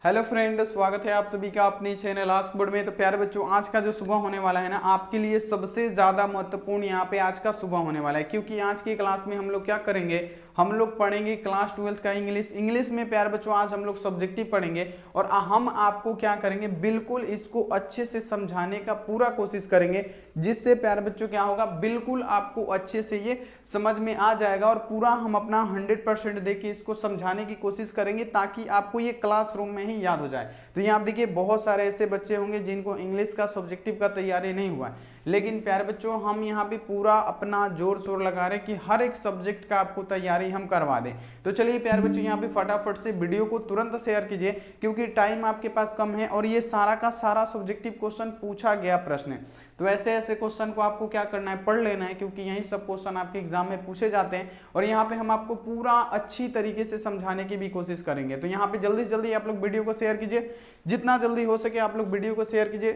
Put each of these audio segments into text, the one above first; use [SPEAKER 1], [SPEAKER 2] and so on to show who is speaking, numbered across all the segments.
[SPEAKER 1] Hello friend, स्वागत है आप सभी का अपनी चैनल आस्क बोर्ड में। तो प्यारे बच्चों, आज का जो सुबह होने वाला है ना, आपके लिए सबसे ज़्यादा महत्वपूर्ण यहाँ पे आज का सुबह होने वाला है, क्योंकि आज की क्लास में हम लोग क्या करेंगे, हम लोग पढ़ेंगे क्लास 12th का इंग्लिश में। प्यारे बच्चों, आज हम लोग सब्जेक्टिव पढ़ेंगे और हम आपको क्या करेंगे, बिल्कुल इसको अच्छे से समझाने का पूरा कोशिश करेंगे, जिससे प्यारे बच्चों क्या होगा, बिल्कुल आपको अच्छे से ये समझ में आ जाएगा और पूरा हम अपना 100% देके इसको समझाने की कोशिश करेंगे, ताकि आपको ये क्लासरूम में ही याद हो जाए। तो यहाँ आप देखिए, बहुत सारे ऐसे बच्चे होंगे जिनको इंग्लिश का सब्जेक्टिव का तैयारी नहीं हुआ है, लेकिन प्यारे बच्चों हम यहाँ पे पूरा अपना जोर शोर लगा रहे हैं कि हर एक सब्जेक्ट का आपको तैयारी हम करवा दें। तो चलिए प्यारे बच्चों, यहाँ पे फटाफट से वीडियो को तुरंत शेयर कीजिए, क्योंकि टाइम आपके पास कम है और ये सारा का सारा सब्जेक्टिव क्वेश्चन पूछा गया प्रश्न है। तो ऐसे ऐसे क्वेश्चन को आपको क्या करना है, पढ़ लेना है, क्योंकि यही सब क्वेश्चन आपके एग्जाम में पूछे जाते हैं और यहाँ पे हम आपको पूरा अच्छी तरीके से समझाने की भी कोशिश करेंगे। तो यहाँ पे जल्दी से जल्दी आप लोग वीडियो को शेयर कीजिए, जितना जल्दी हो सके आप लोग वीडियो को शेयर कीजिए,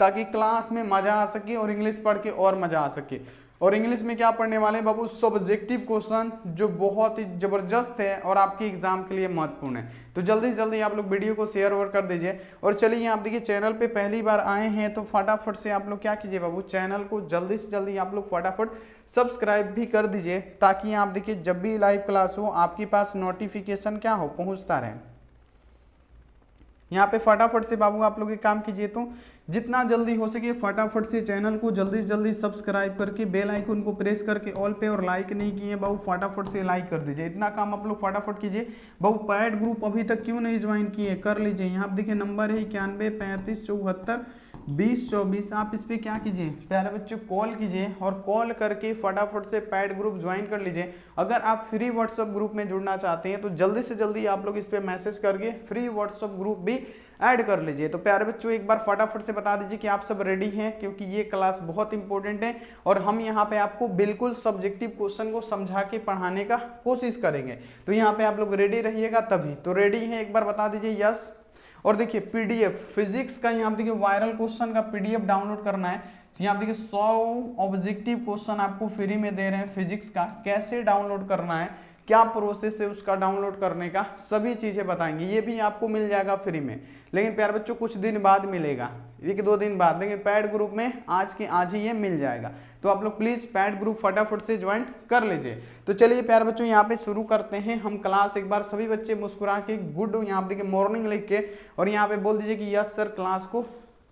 [SPEAKER 1] ताकि क्लास में मजा आ सके और इंग्लिश पढ़ के और मजा आ सके। और इंग्लिश में क्या पढ़ने वाले हैं बाबू, सब्जेक्टिव क्वेश्चन जो बहुत ही जबरदस्त है और आपके एग्जाम के लिए महत्वपूर्ण है। तो जल्दी से जल्दी आप लोग वीडियो को शेयर और कर दीजिए। और चलिए, आप देखिए चैनल पे पहली बार आए हैं तो फटाफट से आप लोग क्या कीजिए बाबू, चैनल को जल्दी से जल्दी आप लोग फटाफट सब्सक्राइब भी कर दीजिए, ताकि आप देखिए जब भी लाइव क्लास हो आपके पास नोटिफिकेशन क्या हो, पहुँचता रहे। यहाँ पे फटाफट से बाबू आप लोग एक काम कीजिए, तो जितना जल्दी हो सके फटाफट से चैनल को जल्दी से जल्दी सब्सक्राइब करके बेल आइकन को प्रेस करके ऑल पे, और लाइक नहीं किए बाबू फटाफट से लाइक कर दीजिए। इतना काम आप लोग फटाफट कीजिए। बाबू पैड ग्रुप अभी तक क्यों नहीं ज्वाइन किए, कर लीजिए। यहाँ पे देखिए नंबर है 91 35 74 20 24। आप इस पर क्या कीजिए प्यारे बच्चों, कॉल कीजिए और कॉल करके फटाफट से पैड ग्रुप ज्वाइन कर लीजिए। अगर आप फ्री व्हाट्सएप ग्रुप में जुड़ना चाहते हैं तो जल्दी से जल्दी आप लोग इस पर मैसेज करके फ्री व्हाट्सएप ग्रुप भी ऐड कर लीजिए। तो प्यारे बच्चों, एक बार फटाफट से बता दीजिए कि आप सब रेडी हैं, क्योंकि ये क्लास बहुत इंपॉर्टेंट है और हम यहाँ पे आपको बिल्कुल सब्जेक्टिव क्वेश्चन को समझा के पढ़ाने का कोशिश करेंगे। तो यहाँ पे आप लोग रेडी रहिएगा तभी। तो रेडी हैं, एक बार बता दीजिए यस। और देखिए पीडीएफ फिजिक्स का, यहाँ देखिए वायरल क्वेश्चन का पीडीएफ डाउनलोड करना है। यहाँ देखिए 100 ऑब्जेक्टिव क्वेश्चन आपको फ्री में दे रहे हैं फिजिक्स का। कैसे डाउनलोड करना है, क्या प्रोसेस है उसका डाउनलोड करने का, सभी चीजें बताएंगे। ये भी आपको मिल जाएगा फ्री में, लेकिन प्यारे बच्चों कुछ दिन बाद मिलेगा, 1-2 दिन बाद, लेकिन पैड ग्रुप में आज के आज ही ये मिल जाएगा। तो आप लोग प्लीज पैड ग्रुप फटाफट से ज्वाइन कर लीजिए। तो चलिए प्यारे बच्चों, यहाँ पे शुरू करते हैं हम क्लास। एक बार सभी बच्चे मुस्कुरा के गुड, यहाँ देखिए मॉर्निंग लिख के और यहाँ पे बोल दीजिए कि यस सर, क्लास को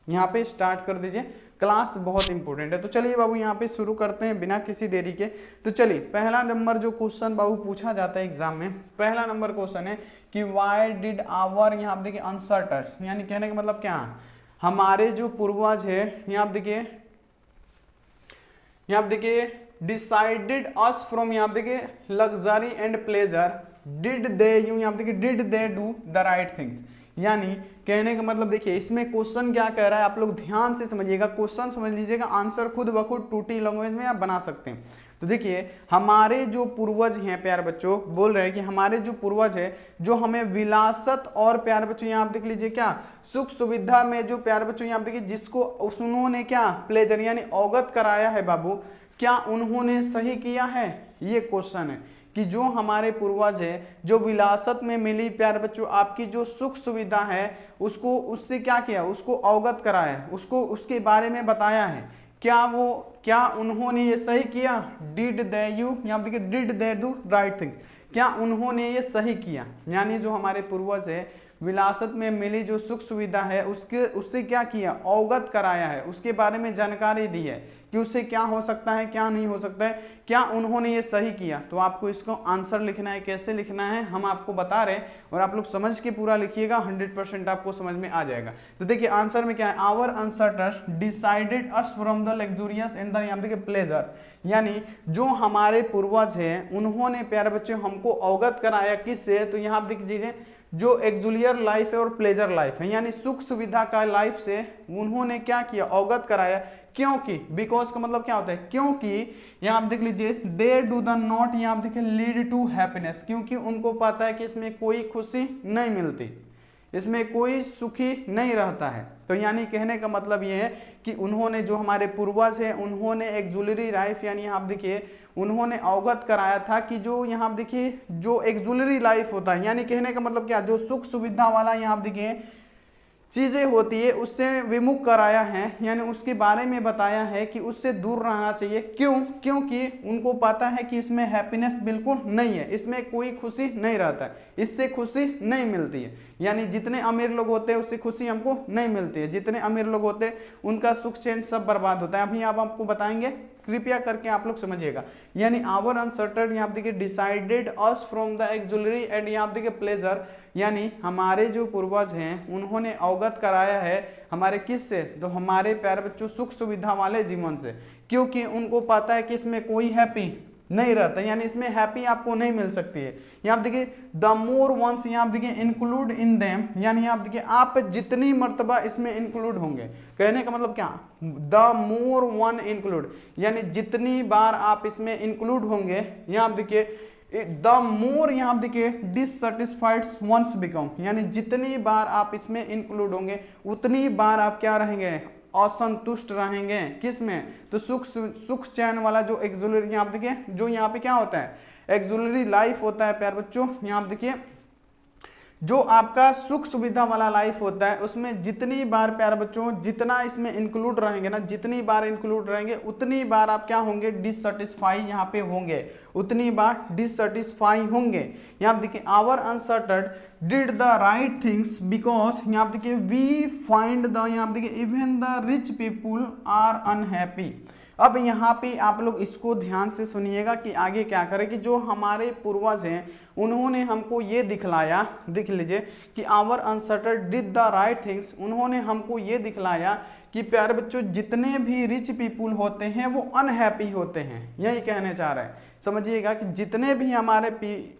[SPEAKER 1] यहाँ पे स्टार्ट कर दीजिए। क्लास बहुत इंपॉर्टेंट है। तो चलिए बाबू यहाँ पे शुरू करते हैं बिना किसी देरी के। तो चलिए, पहला नंबर जो क्वेश्चन बाबू पूछा जाता है एग्जाम में, पहला नंबर क्वेश्चन है कि व्हाई डिड आवर, यहाँ आप देखिए अनसर्टर्स, यानी कहने का मतलब क्या, हमारे जो पूर्वज है, यहाँ आप देखिए डिसाइडेड अस फ्रॉम, यहाँ देखिए luxury and pleasure, did they you, यहाँ देखिए did they do the right things. यानी कहने का मतलब देखिए इसमें क्वेश्चन क्या कह रहा है, आप लोग ध्यान से समझिएगा, क्वेश्चन समझ लीजिएगा, आंसर खुद ब खुद टूटी लैंग्वेज में आप बना सकते हैं। तो देखिए हमारे जो पूर्वज हैं प्यारे बच्चों, बोल रहे हैं कि हमारे जो पूर्वज है, जो हमें विलासत और प्यारे बच्चों यहाँ आप देख लीजिए क्या, सुख सुविधा में जो प्यारे बच्चों यहाँ देखिए जिसको उन्होंने क्या प्लेजर यानी अवगत कराया है बाबू, क्या उन्होंने सही किया है, ये क्वेश्चन है कि जो हमारे पूर्वज है, जो विलासत में मिली प्यारे बच्चों आपकी जो सुख सुविधा है, उसको उससे क्या किया, उसको अवगत कराया, उसको उसके बारे में बताया है। क्या उन्होंने ये सही किया, डिड दे यू, यहाँ देखिए did they do right thing, क्या उन्होंने ये सही किया, यानी जो हमारे पूर्वज है विरासत में मिली जो सुख सुविधा है उससे क्या किया, अवगत कराया है, उसके बारे में जानकारी दी है कि उससे क्या हो सकता है क्या नहीं हो सकता है, क्या उन्होंने ये सही किया। तो आपको इसको आंसर लिखना है, कैसे लिखना है हम आपको बता रहे हैं और आप लोग समझ के पूरा लिखिएगा, 100% आपको समझ में आ जाएगा। तो देखिए आंसर में क्या है, our uncertain decided us from the luxurious and the यहाँ देखिए प्लेजर, यानी जो हमारे पूर्वज हैं उन्होंने प्यारे बच्चे हमको अवगत कराया किससे, तो यहाँ देख लीजिए जो एक्जुलियर लाइफ है और प्लेजर लाइफ है, यानी सुख सुविधा का लाइफ से उन्होंने क्या किया, अवगत कराया। क्योंकि बिकॉज का मतलब क्या होता है, क्योंकि यहाँ आप देख लीजिए दे डू द नॉट, यहाँ आप देखिए लीड टू हैप्पीनेस, क्योंकि उनको पता है कि इसमें कोई खुशी नहीं मिलती, इसमें कोई सुखी नहीं रहता है। तो यानी कहने का मतलब ये है कि उन्होंने जो हमारे पूर्वज है उन्होंने एक्जुलरी लाइफ यानी आप देखिए उन्होंने अवगत कराया था कि जो यहाँ देखिए जो एक्सुलरी लाइफ होता है, यानी कहने का मतलब क्या, जो सुख सुविधा वाला यहाँ देखिए चीजें होती है उससे विमुख कराया है, यानी उसके बारे में बताया है कि उससे दूर रहना चाहिए। क्यों? क्योंकि उनको पता है कि इसमें हैप्पीनेस बिल्कुल नहीं है, इसमें कोई खुशी नहीं रहता है, इससे खुशी नहीं मिलती है। यानी जितने अमीर लोग होते हैं उससे खुशी हमको नहीं मिलती है, जितने अमीर लोग होते हैं उनका सुख चैन सब बर्बाद होता है। अभी आप आपको बताएंगे, कृपया करके आप लोग समझिएगा। यानी आवर अनसर्टेन यहाँ देखिए decided us from the auxiliary and यहाँ देखिए प्लेजर, यानी हमारे जो पूर्वज हैं उन्होंने अवगत कराया है हमारे किस से, तो हमारे प्यारे बच्चों सुख सुविधा वाले जीवन से, क्योंकि उनको पता है कि इसमें कोई हैप्पी नहीं रहता, यानी इसमें हैप्पी आपको नहीं मिल सकती है। यहाँ देखिए द मोर वंस यहाँ देखिए इंक्लूड इन देम, यानी यहाँ देखिए आप जितनी मर्तबा इसमें इंक्लूड होंगे, कहने का मतलब क्या, द मोर वन इंक्लूड, यानी जितनी बार आप इसमें इंक्लूड होंगे, यहाँ देखिए द मोर यहाँ देखिए डिससेटिस्फाइड वंस बिकम, यानी जितनी बार आप इसमें इंक्लूड होंगे उतनी बार आप क्या रहेंगे, असंतुष्ट रहेंगे। किसमें, तो सुख चैन वाला जो एक्सुलरी यहाँ देखिए जो यहाँ पे क्या होता है एक्सुलरी लाइफ होता है प्यार बच्चों, यहाँ देखिए जो आपका सुख सुविधा वाला लाइफ होता है उसमें जितनी बार प्यार बच्चों जितना इसमें इंक्लूड रहेंगे ना, जितनी बार इंक्लूड रहेंगे उतनी बार आप क्या होंगे, डिससेटिस्फाई यहाँ पे होंगे, उतनी बार डिससेटिस्फाई होंगे। यहाँ देखिए आवर अनसर्टेन did the right things because यहाँ देखिए वी फाइंड द यहाँ देखिए even the rich people are unhappy. अब यहाँ पे आप लोग इसको ध्यान से सुनिएगा कि आगे क्या करें, कि जो हमारे पूर्वज हैं उन्होंने हमको ये दिखलाया, देख लीजिए कि आवर अनसर्टेन डिड द राइट थिंग्स, उन्होंने हमको ये दिखलाया कि प्यारे बच्चों जितने भी रिच पीपुल होते हैं वो अनहैप्पी होते हैं, यही कहने चाह रहे हैं। समझिएगा कि जितने भी हमारे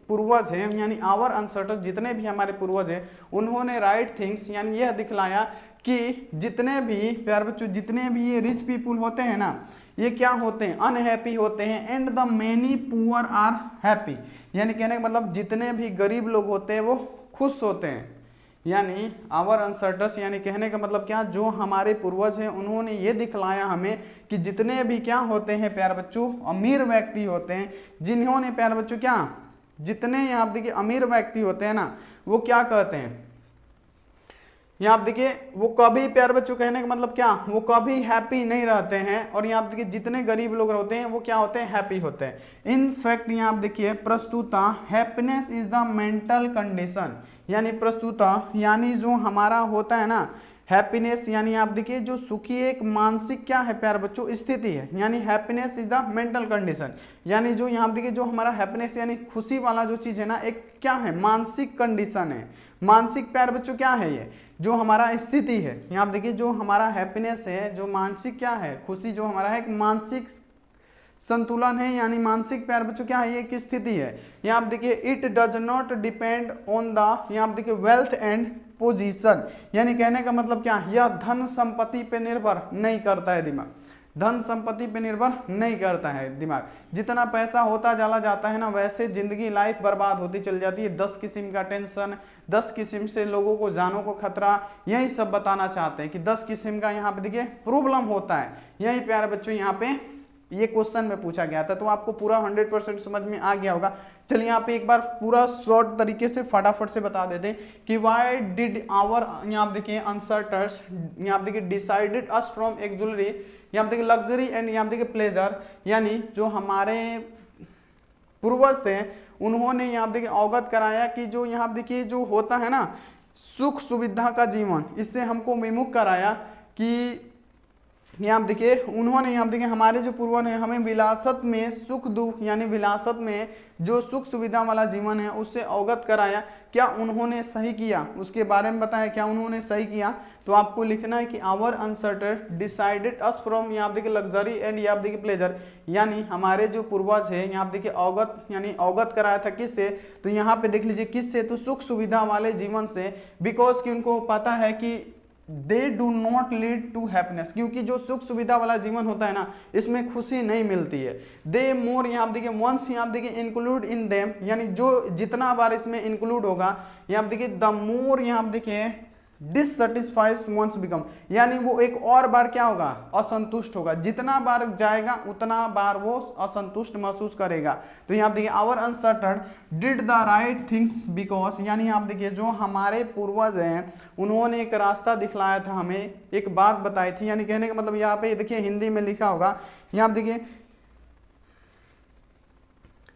[SPEAKER 1] पूर्वज हैं, यानी आवर अनसर्टेन जितने भी हमारे पूर्वज हैं उन्होंने राइट थिंग्स यानी यह दिखलाया कि जितने भी प्यारे बच्चों जितने भी ये रिच पीपुल होते हैं ना, ये क्या होते हैं, अनहैप्पी होते हैं, and the many poor are happy, यानी कहने का मतलब जितने भी गरीब लोग होते हैं वो खुश होते हैं। यानी आवर अनसर्टेन यानी कहने का मतलब क्या, जो हमारे पूर्वज हैं उन्होंने ये दिखलाया हमें कि जितने भी क्या होते हैं प्यारे बच्चों अमीर व्यक्ति होते हैं, जिन्होंने प्यारे बच्चों क्या जितने यहाँ देखिए अमीर व्यक्ति होते हैं ना, वो क्या कहते हैं, यहाँ देखिए वो कभी प्यारे बच्चों कहने का मतलब क्या, वो कभी हैप्पी नहीं रहते हैं, और यहाँ देखिए जितने गरीब लोग होते हैं वो क्या होते हैं, हैप्पी होते हैं। इन फैक्ट यहाँ देखिए प्रस्तुता happiness is the mental condition, यानी प्रस्तुता यानी जो हमारा होता है ना हैप्पीनेस, यानी आप देखिए जो सुखी एक मानसिक क्या है प्यारे बच्चों स्थिति है, यानी happiness is the mental condition, यानी जो यहाँ देखिए जो हमारा हैप्पीनेस यानी खुशी वाला जो चीज है ना, एक क्या है मानसिक कंडीशन है। मानसिक प्यारे बच्चों क्या है, ये जो हमारा स्थिति है, यहाँ देखिए जो हमारा हैप्पीनेस है, जो मानसिक क्या है खुशी जो हमारा है एक मानसिक संतुलन है, यानी मानसिक प्यार बच्चों क्या है, ये एक स्थिति है। यहाँ आप देखिए it does not depend on the यहाँ आप देखिए वेल्थ एंड पोजीशन, यानी कहने का मतलब क्या, यह धन संपत्ति पे निर्भर नहीं करता है दिमाग, धन संपत्ति पे निर्भर नहीं करता है दिमाग। जितना पैसा होता चला जाता है ना वैसे जिंदगी लाइफ बर्बाद होती चल जाती है, 10 किस्म का टेंशन, 10 किस्म से लोगों को जानों को खतरा, यही सब बताना चाहते हैं कि 10 किस्म का यहाँ पे देखिए प्रॉब्लम होता है। यही प्यारे बच्चों यहाँ पे ये क्वेश्चन में पूछा गया था, तो आपको पूरा 100% समझ में आ गया होगा। चलिए यहाँ पे एक बार पूरा शॉर्ट तरीके से फटाफट से बता देते हैं कि व्हाई डिड आवर यहाँ देखिए अनसर्टर्स यहाँ देखिए डिसाइडेड अस फ्रॉम एक्सुलरी यहाँ देखिए लग्जरी एंड यहाँ देखिए प्लेजर, यानी जो हमारे पूर्वज थे उन्होंने यहाँ देखिए अवगत कराया कि जो यहाँ देखिए जो होता है ना सुख सुविधा का जीवन, इससे हमको विमुख कराया कि यहाँ देखिए उन्होंने यहाँ देखिए हमारे जो पूर्वज ने हमें विलासत में सुख दुख यानी विलासत में जो सुख सुविधा वाला जीवन है उससे अवगत कराया। क्या उन्होंने सही किया, उसके बारे में बताया क्या उन्होंने सही किया, तो आपको लिखना है कि आवर अनसर्टेन डिसाइडेड अस फ्रॉम यहाँ देखिए लग्जरी एंड यहाँ देखिए प्लेजर, यानी हमारे जो पूर्वज है यहाँ देखिए अवगत यानी अवगत कराया था किससे, तो यहाँ पे देख लीजिए किससे, तो सुख सुविधा वाले जीवन से, बिकॉज कि उनको पता है कि they do not lead to happiness, क्योंकि जो सुख सुविधा वाला जीवन होता है ना इसमें खुशी नहीं मिलती है। दे मोर यहाँ देखिए वंस यहाँ देखिए इंक्लूड इन देम, यानी जो जितना बार इसमें इंक्लूड होगा यहाँ देखिए द मोर यहाँ देखिए डिससेटिस्फाइड वंस बिकम, यानी वो एक और बार क्या होगा, असंतुष्ट होगा। जितना बार जाएगा उतना बार वो असंतुष्ट महसूस करेगा। तो यहाँ देखिए आवर अनसर्टन did the right things because, यानी आप देखिए जो हमारे पूर्वज हैं उन्होंने एक रास्ता दिखलाया था, हमें एक बात बताई थी। यानी कहने का मतलब यहाँ पे देखिए हिंदी में लिखा होगा, यहाँ देखिए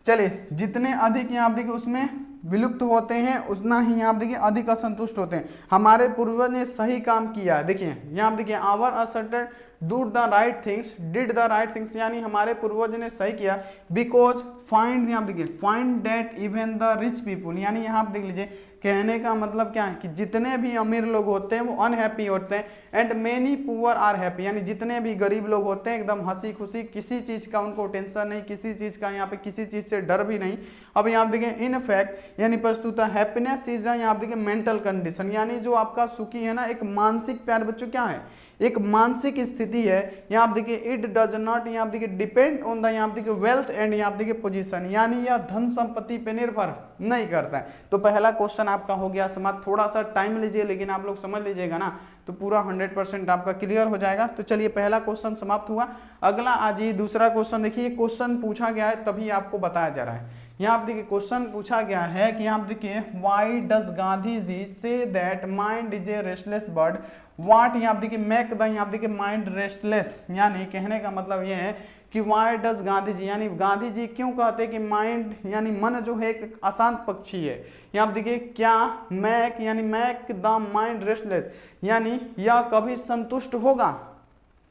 [SPEAKER 1] चलिए जितने अधिक यहाँ देखिए उसमें विलुप्त होते हैं उतना ही यहाँ देखिए अधिक असंतुष्ट होते हैं। हमारे पूर्वज ने सही काम किया, देखिए यहाँ देखिए our asserted do the right things did the right things, यानी हमारे पूर्वज ने सही किया। बिकॉज फाइंड, यहाँ देखिए find that even the rich people, यानी यहाँ देख लीजिए कहने का मतलब क्या है कि जितने भी अमीर लोग होते हैं वो अनहैप्पी होते हैं, and many poor are happy, यानी जितने भी गरीब लोग होते हैं एकदम हंसी खुशी, किसी चीज़ का उनको टेंशन नहीं, किसी चीज़ का यहाँ पे किसी चीज़ से डर भी नहीं। अब यहाँ देखें इन फैक्ट यानी प्रस्तुत हैप्पीनेस इज यहाँ देखिए मेंटल कंडीशन, यानी जो आपका सुखी है ना एक मानसिक, प्यारे बच्चों क्या है, एक मानसिक स्थिति है। यहाँ देखिए इट डज नॉट यहाँ देखिए डिपेंड ऑन द यहाँ देखिए वेल्थ एंड यहाँ देखिए पोजीशन, यानी यह धन संपत्ति पे निर्भर नहीं करता है। तो पहला क्वेश्चन आपका हो गया समाप्त। थोड़ा सा टाइम लीजिए लेकिन आप लोग समझ लीजिएगा ना तो पूरा 100% आपका क्लियर हो जाएगा। तो चलिए पहला क्वेश्चन समाप्त हुआ। अगला आज ये दूसरा क्वेश्चन देखिए, क्वेश्चन पूछा गया है तभी आपको बताया जा रहा है। यहाँ आप देखिए क्वेश्चन पूछा गया है कि यहाँ देखिए व्हाई डज गांधी जी से that mind is a restless bird, what यहाँ देखिए मेक द यहाँ देखिए माइंड रेस्टलेस, यानी कहने का मतलब ये है कि व्हाई डज गांधी जी, यानी गांधी जी क्यों कहते हैं कि माइंड यानी मन जो है एक अशांत पक्षी है। यहाँ देखिए क्या मैक यानी मैक द माइंड रेस्टलेस, यानी यह कभी संतुष्ट होगा,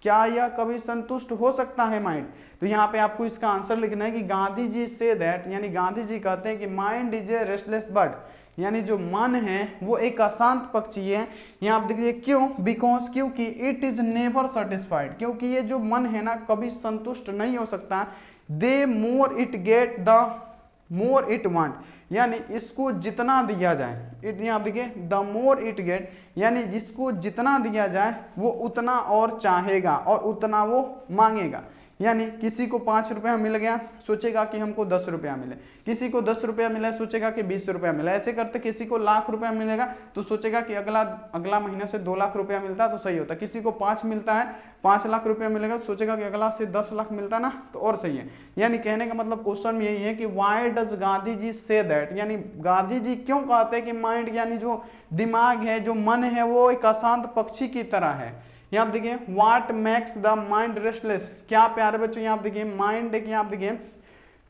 [SPEAKER 1] क्या यह कभी संतुष्ट हो सकता है माइंड। तो यहाँ पे आपको इसका आंसर लिखना है कि गांधी जी से दैट, यानी गांधी जी कहते हैं कि mind is a restless bird, यानी जो मन है वो एक अशांत पक्षी है। यहाँ आप देखिए क्यों, बिकॉज क्योंकि इट इज नेवर सेटिस्फाइड, क्योंकि ये जो मन है ना कभी संतुष्ट नहीं हो सकता। They more it get the more it want, यानी इसको जितना दिया जाए, इट यहाँ देखिए द मोर इट गेट, यानी जिसको जितना दिया जाए वो उतना और चाहेगा और उतना वो मांगेगा। यानी किसी को 5 रुपया मिल गया सोचेगा कि हमको 10 रुपया मिले, किसी को 10 रुपया मिला सोचेगा कि 20 रुपया मिला, ऐसे करते किसी को लाख रुपया मिलेगा तो सोचेगा कि अगला महीने से 2 लाख रुपया मिलता तो सही होता, किसी को 5 मिलता है 5 लाख रुपया मिलेगा तो सोचेगा कि अगला से 10 लाख मिलता ना तो और सही है। यानी कहने का मतलब क्वेश्चन में यही है कि व्हाई डज गांधी जी से दैट, यानी गांधी जी क्यों कहते हैं कि माइंड यानी जो दिमाग है जो मन है वो एक अशांत पक्षी की तरह है। यहाँ देखिए what makes the mind restless, क्या प्यारे बच्चों यहाँ देखिए माइंड की यहाँ देखिए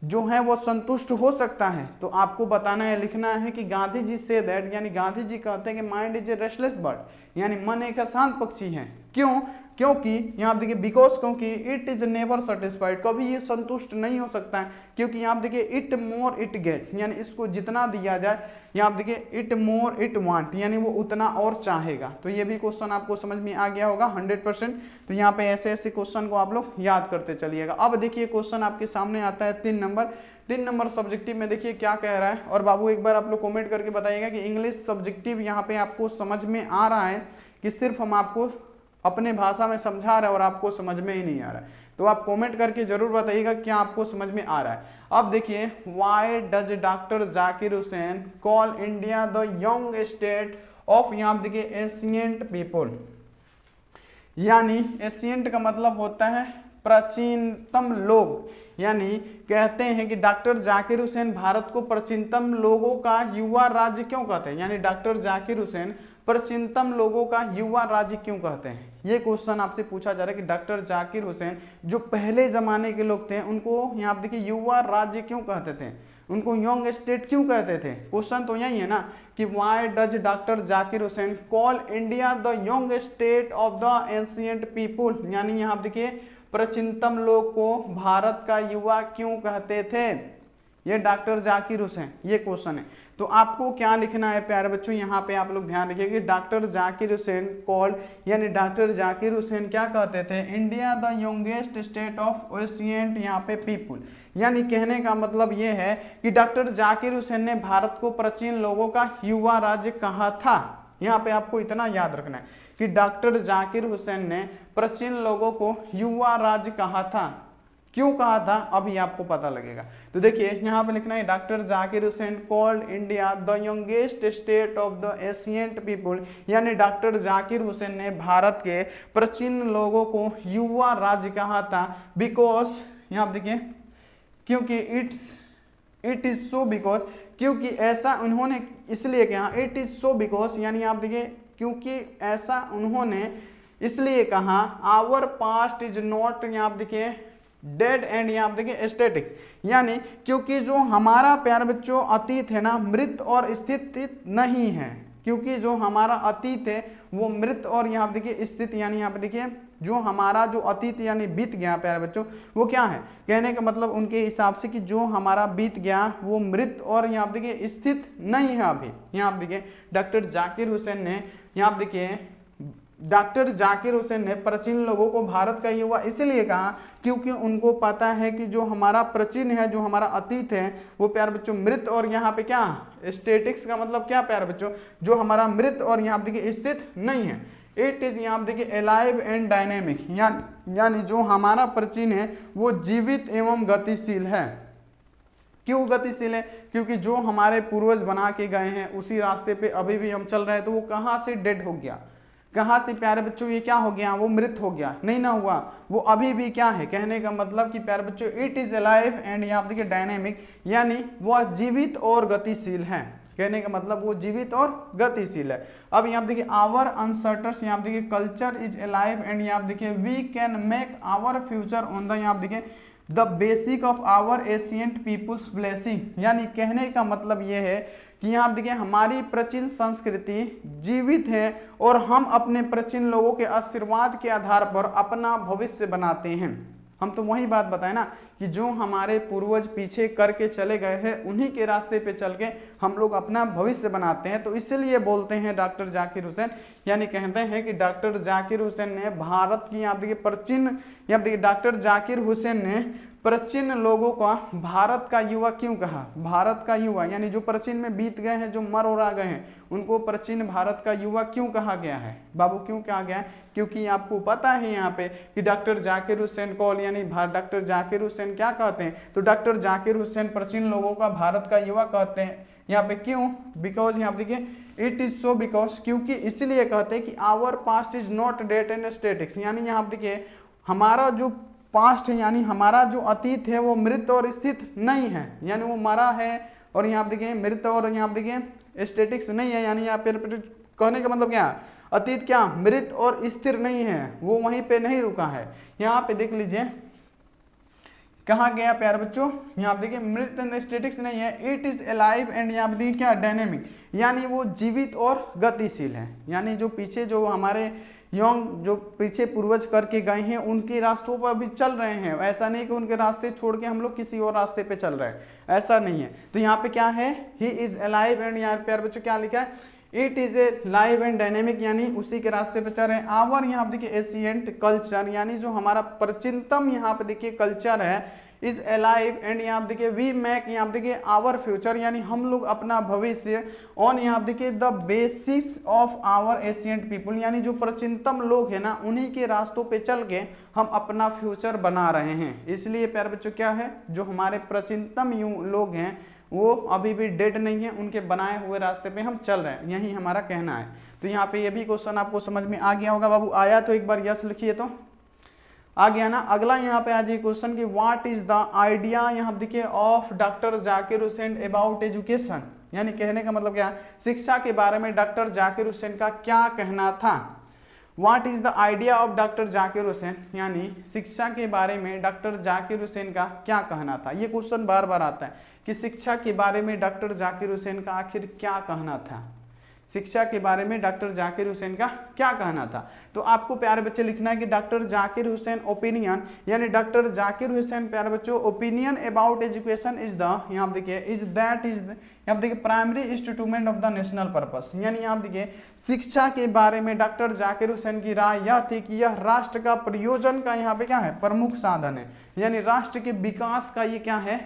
[SPEAKER 1] जो है वो संतुष्ट हो सकता है। तो आपको बताना है लिखना है कि गांधी जी से दैट, यानी गांधी जी कहते हैं कि mind is a restless bird, यानी मन एक अशांत पक्षी है। क्यों, क्योंकि यहाँ देखिए बिकॉज क्योंकि इट इज नेवर सेटिस्फाइड, कभी ये संतुष्ट नहीं हो सकता है। क्योंकि यहाँ देखिए इट मोर इट गेट, यानी इसको जितना दिया जाए, यहाँ देखिए इट मोर इट वांट, यानी वो उतना और चाहेगा। तो ये भी क्वेश्चन आपको समझ में आ गया होगा 100%। तो यहाँ पे ऐसे ऐसे क्वेश्चन को आप लोग याद करते चलिएगा। अब देखिए क्वेश्चन आपके सामने आता है 3 नंबर सब्जेक्टिव में, देखिए क्या कह रहा है। और बाबू एक बार आप लोग कमेंट करके बताइएगा कि इंग्लिश सब्जेक्टिव यहाँ पे आपको समझ में आ रहा है कि सिर्फ हम आपको अपने भाषा में समझा रहे हैं और आपको समझ में ही नहीं आ रहा है। तो आप कमेंट करके जरूर बताइएगा क्या आपको समझ में आ रहा है। अब देखिए why does doctor Zakir Hussain call India the young state of, यहाँ देखिए एशियंट पीपल, यानी एशियंट का मतलब होता है प्राचीनतम लोग, यानी कहते हैं कि डॉक्टर जाकिर हुसैन भारत को प्राचीनतम लोगों का युवा राज्य क्यों कहते हैं, यानी डॉक्टर जाकिर हुसैन प्राचीनतम लोगों का युवा राज्य क्यों कहते हैं। ये क्वेश्चन आपसे पूछा जा रहा है कि डॉक्टर जाकिर हुसैन जो पहले जमाने के लोग थे उनको यहाँ देखिए युवा राज्य क्यों कहते थे, उनको यंग स्टेट क्यों कहते थे। क्वेश्चन तो यही है ना कि why does doctor Zakir Hussain call India the young state of the ancient people, यानी यहाँ देखिए प्राचीनतम लोग को भारत का युवा क्यों कहते थे, ये डॉक्टर जाकिर हुसैन, ये क्वेश्चन है। तो आपको क्या लिखना है प्यारे बच्चों, यहाँ पे आप लोग ध्यान रखिए कि डॉक्टर जाकिर हुसैन कॉल्ड, यानी डॉक्टर जाकिर हुसैन क्या कहते थे, India the youngest state of ancient यहाँ पे पीपुल, यानी कहने का मतलब ये है कि डॉक्टर जाकिर हुसैन ने भारत को प्राचीन लोगों का युवा राज्य कहा था। यहाँ पे आपको इतना याद रखना है कि डॉक्टर जाकिर हुसैन ने प्राचीन लोगों को युवा राज्य कहा था। क्यों कहा था अभी आपको पता लगेगा। तो देखिए यहाँ पे लिखना है doctor Zakir Hussain called India the youngest state of the ancient people, यानी डॉक्टर जाकिर हुसैन ने भारत के प्राचीन लोगों को युवा राज्य कहा था। बिकॉज यहाँ पे देखिए क्योंकि इट इज सो बिकॉज, क्योंकि ऐसा उन्होंने इसलिए कहा, इट इज सो बिकॉज यानी आप देखिए क्योंकि ऐसा उन्होंने इसलिए कहा, आवर पास्ट इज नॉट यहाँ आप देखिए डेड एंड यहाँ आप देखिए स्टैटिक्स, यानी क्योंकि जो हमारा प्यारे बच्चों अतीत है ना मृत और स्थित नहीं है, क्योंकि जो हमारा अतीत है वो मृत और यहाँ पे देखिए स्थित, यानी यहाँ पे देखिए जो हमारा जो अतीत यानी बीत गया प्यारे बच्चों वो क्या है, कहने का मतलब उनके हिसाब से कि जो हमारा बीत गया वो मृत और यहाँ पे देखिए स्थित नहीं है अभी। यहाँ पे देखिए डॉक्टर जाकिर हुसैन ने यहाँ पे देखिए डॉक्टर जाकिर हुसैन ने प्राचीन लोगों को भारत का युवा इसलिए कहा क्योंकि उनको पता है कि जो हमारा प्राचीन है, जो हमारा अतीत है वो प्यारे बच्चों मृत और यहाँ पे क्या स्टेटिक्स का मतलब क्या प्यारे बच्चों, जो हमारा मृत और यहाँ पे देखिए स्थित नहीं है। इट इज यहाँ पे देखिए अलाइव एंड डायनेमिक, यानी जो हमारा प्राचीन है वो जीवित एवं गतिशील है। क्यों गतिशील है, क्योंकि जो हमारे पूर्वज बना के गए हैं उसी रास्ते पे अभी भी हम चल रहे हैं, तो वो कहाँ से डेड हो गया, कहाँ से प्यारे बच्चों ये क्या हो गया, वो मृत हो गया, नहीं ना हुआ, वो अभी भी क्या है, कहने का मतलब कि प्यारे बच्चों इट इज अलाइव एंड यहाँ देखिए डायनेमिक, यानी वो जीवित और गतिशील है, कहने का मतलब वो जीवित और गतिशील है। अब यहाँ देखिए आवर अनसर्टस, यहाँ देखिए कल्चर इज अलाइव एंड यहाँ देखिए we can make our future on the यहाँ देखिए the basic of our ancient people's blessing, यानी कहने का मतलब ये है कि यहाँ देखिए हमारी प्राचीन संस्कृति जीवित है और हम अपने प्राचीन लोगों के आशीर्वाद के आधार पर अपना भविष्य बनाते हैं। हम तो वही बात बताए ना कि जो हमारे पूर्वज पीछे करके चले गए हैं उन्हीं के रास्ते पे चल के हम लोग अपना भविष्य बनाते हैं। तो इसलिए बोलते हैं डॉक्टर जाकिर हुसैन, यानी कहते हैं कि डॉक्टर जाकिर हुसैन ने भारत की यहाँ देखिए प्राचीन, यहाँ देखिए डॉक्टर जाकिर हुसैन ने प्राचीन लोगों का भारत का युवा क्यों कहा, भारत का युवा यानी जो प्राचीन में बीत गए हैं, जो मर और आ गए हैं, उनको प्राचीन भारत का युवा क्यों कहा गया है बाबू, क्यों कहा गया है, क्योंकि आपको पता है यहाँ पे कि डॉक्टर जाकिर हुसैन कॉल यानी डॉक्टर जाकिर हुसैन क्या कहते हैं, तो डॉक्टर जाकिर हुसैन प्राचीन लोगों का भारत का युवा कहते हैं। यहाँ पे क्यों, बिकॉज यहाँ देखिए इट इज सो बिकॉज, क्योंकि इसलिए कहते हैं कि our past is not dead and statics, यानी यहाँ देखिए हमारा जो पास्ट है यानी हमारा जो अतीत है वो मृत और स्थित नहीं है, यानी वो मरा है और यहाँ देखिए मृत और यहाँ देखिए स्टैटिक्स नहीं है, यानी यहाँ पे कहने का मतलब क्या, अतीत क्या मृत और स्थिर नहीं है, वो वहीं पे नहीं रुका है। यहाँ पे देख लीजिए कहा गया प्यारे बच्चों, यहाँ देखिए मृत एंड स्टैटिक्स नहीं है, इट इज अलाइव एंड यहाँ देखिए क्या डायनेमिक, यानी वो जीवित और गतिशील है, यानी जो पीछे जो हमारे यंग जो पीछे पूर्वज करके गए हैं उनके रास्तों पर भी चल रहे हैं, ऐसा नहीं कि उनके रास्ते छोड़ के हम लोग किसी और रास्ते पे चल रहे हैं, ऐसा नहीं है। तो यहाँ पे क्या है, ही इज अलाइव एंड यहाँ प्यारे बच्चों क्या लिखा है, it is a live and dynamic, यानी उसी के रास्ते पे चल रहे हैं। आवर यहाँ पे देखिए एशियंट कल्चर, यानी जो हमारा प्राचीनतम यहाँ पे देखिए कल्चर है, इज अलाइव एंड यहाँ देखिए वी मेक यहाँ देखिए आवर फ्यूचर, यानी हम लोग अपना भविष्य ऑन यहाँ देखिए the basis of our ancient people, यानी जो प्राचीनतम लोग हैं ना उन्हीं के रास्तों पे चल के हम अपना फ्यूचर बना रहे हैं। इसलिए प्यारे बच्चों क्या है, जो हमारे प्राचीनतम लोग हैं वो अभी भी डेड नहीं है, उनके बनाए हुए रास्ते पे हम चल रहे हैं, यही हमारा कहना है। तो यहाँ पे ये भी क्वेश्चन आपको समझ में आ गया होगा बाबू, आया तो एक बार यस लिखिए तो आ गया ना। अगला यहाँ पे आ जाए क्वेश्चन कि व्हाट इज द आइडिया यहाँ देखिए of doctor Zakir Hussain about education, यानी कहने का मतलब क्या, शिक्षा के बारे में डॉक्टर जाकिर हुसैन का क्या कहना था। What is the idea of doctor Zakir Hussain, यानी शिक्षा के बारे में डॉक्टर जाकिर हुसैन का क्या कहना था। ये क्वेश्चन बार बार आता है कि शिक्षा के बारे में डॉक्टर जाकिर हुसैन का आखिर क्या कहना था, शिक्षा के बारे में डॉक्टर जाकिर हुसैन का क्या कहना था। तो आपको प्यारे बच्चे लिखना है कि डॉक्टर जाकिर हुसैन ओपिनियन, यानी डॉक्टर जाकिर हुसैन प्यारे बच्चों opinion about education is the, यहाँ देखिए इज दैट इज यहाँ देखिए primary instrument of the national purpose, यानी यहाँ देखिए शिक्षा के बारे में डॉक्टर जाकिर हुसैन की राय यह थी कि यह राष्ट्र का प्रयोजन का यहाँ पे क्या है, प्रमुख साधन है, यानी राष्ट्र के विकास का ये क्या है,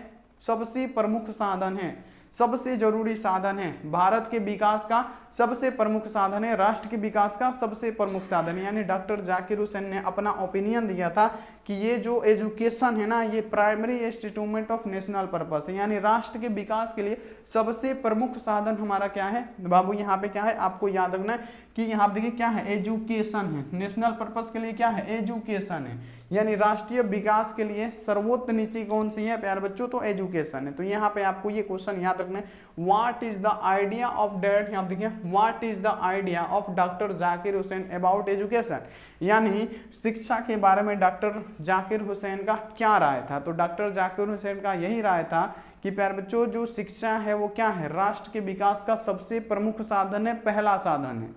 [SPEAKER 1] सबसे प्रमुख साधन है, सबसे जरूरी साधन है, भारत के विकास का सबसे प्रमुख साधन है, राष्ट्र के विकास का सबसे प्रमुख साधन है। यानी डॉक्टर जाकिर हुसैन ने अपना ओपिनियन दिया था कि ये जो एजुकेशन है ना, ये primary instrument of national purpose है, यानी राष्ट्र के विकास के लिए सबसे प्रमुख साधन हमारा क्या है बाबू, यहाँ पे क्या है आपको याद रखना है कि यहाँ देखिए क्या है, एजुकेशन है। नेशनल पर्पस के लिए क्या है, एजुकेशन है, यानी राष्ट्रीय विकास के लिए सर्वोच्च नीति कौन सी है प्यारे बच्चों, तो एजुकेशन है। तो यहाँ पे आपको ये क्वेश्चन याद रखना है, what is the idea of that, यहाँ देखिए what is the idea of doctor Zakir Hussain about education, यानी शिक्षा के बारे में डॉक्टर जाकिर हुसैन का क्या राय था। तो डॉक्टर जाकिर हुसैन का यही राय था कि प्यारे बच्चों जो शिक्षा है वो क्या है, राष्ट्र के विकास का सबसे प्रमुख साधन है, पहला साधन है।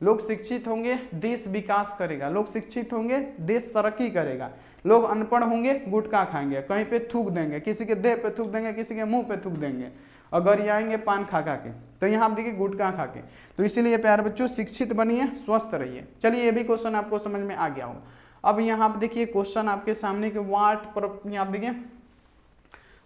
[SPEAKER 1] लोग शिक्षित होंगे देश विकास करेगा, लोग शिक्षित होंगे देश तरक्की करेगा, लोग अनपढ़ होंगे गुटखा खाएंगे, कहीं पे थूक देंगे, किसी के देह पे थूक देंगे, किसी के मुंह पे थूक देंगे, अगर आएंगे पान खा खा के, तो यहाँ आप देखिए गुटखा खा के। तो इसीलिए प्यारे बच्चों शिक्षित बनिए, स्वस्थ रहिए। चलिए ये भी क्वेश्चन आपको समझ में आ गया होगा। अब यहाँ आप देखिए क्वेश्चन आपके सामने के यहाँ देखिए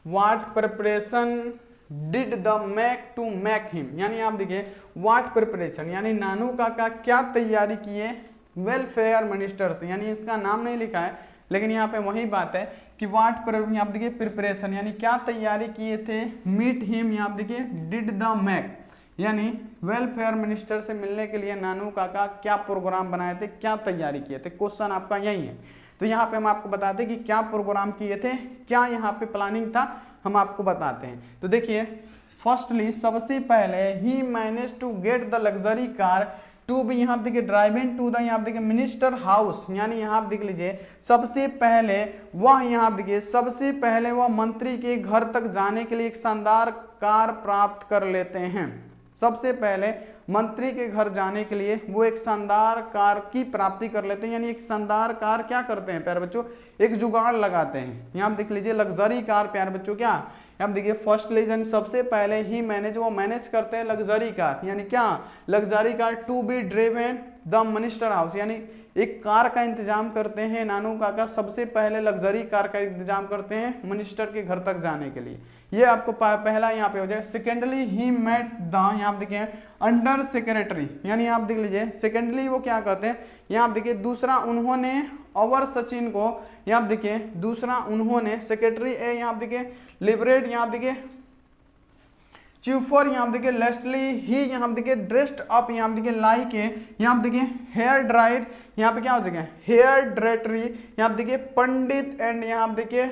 [SPEAKER 1] what preparation did the make to make him, यानी आप देखिए व्हाट प्रिपरेशन यानी नानू काका क्या तैयारी किए वेलफेयर मिनिस्टर से, यानी इसका नाम नहीं लिखा है लेकिन यहाँ पे वही बात है कि व्हाट आप देखिए प्रिपरेशन यानी क्या तैयारी किए थे, मीट हिम यहाँ देखिए डिड द मैक, यानी वेलफेयर मिनिस्टर से मिलने के लिए नानू काका क्या प्रोग्राम बनाए थे, क्या तैयारी किए थे। क्वेश्चन आपका यही है। तो यहाँ पे हम आपको बताते हैं कि क्या प्रोग्राम किए थे, क्या यहाँ पे प्लानिंग था, हम आपको बताते हैं। तो देखिए फर्स्टली सबसे पहले ही manage to get the luxury car to be, यहाँ देखिए ड्राइविंग टू द, यहाँ देखिए मिनिस्टर हाउस, यानी यहाँ देख लीजिए सबसे पहले वह, यहाँ देखिए सबसे पहले वह मंत्री के घर तक जाने के लिए एक शानदार कार प्राप्त कर लेते हैं। सबसे पहले मंत्री के घर जाने के लिए वो एक शानदार कार की प्राप्ति कर लेते हैं, यानी एक शानदार कार क्या करते हैं प्यारे बच्चों, एक जुगाड़ लगाते हैं। यहाँ देख लीजिए लग्जरी कार प्यारे बच्चों क्या, यहाँ देखिए फर्स्ट लीजन सबसे पहले ही मैनेज, वो मैनेज करते हैं लग्जरी कार, यानी क्या luxury car to be driven the minister house, यानी एक कार का इंतजाम करते हैं नानू काका, सबसे पहले लग्जरी कार का इंतजाम करते हैं मिनिस्टर के घर तक जाने के लिए। ये आपको पहला यहाँ पे हो जाए। सेकेंडली ही मेट द, यहाँ देखिए अंडर सेक्रेटरी, यानी आप देख लीजिए सेकेंडली वो क्या कहते हैं, यहाँ देखिए दूसरा उन्होंने अवर सचिन को, यहाँ देखिए दूसरा उन्होंने सेक्रेटरी ए, यहाँ देखिए लिबरेट, यहाँ देखिए चूफर, यहाँ देखिए लेस्टली ही, यहाँ देखिए ड्रेस्ड अप, यहाँ देखिए लाइक है, यहाँ देखिए हेयर ड्राइड, यहाँ पे क्या हो जाएगा हेयर ड्रेटरी, यहाँ देखिए पंडित एंड यहाँ देखिए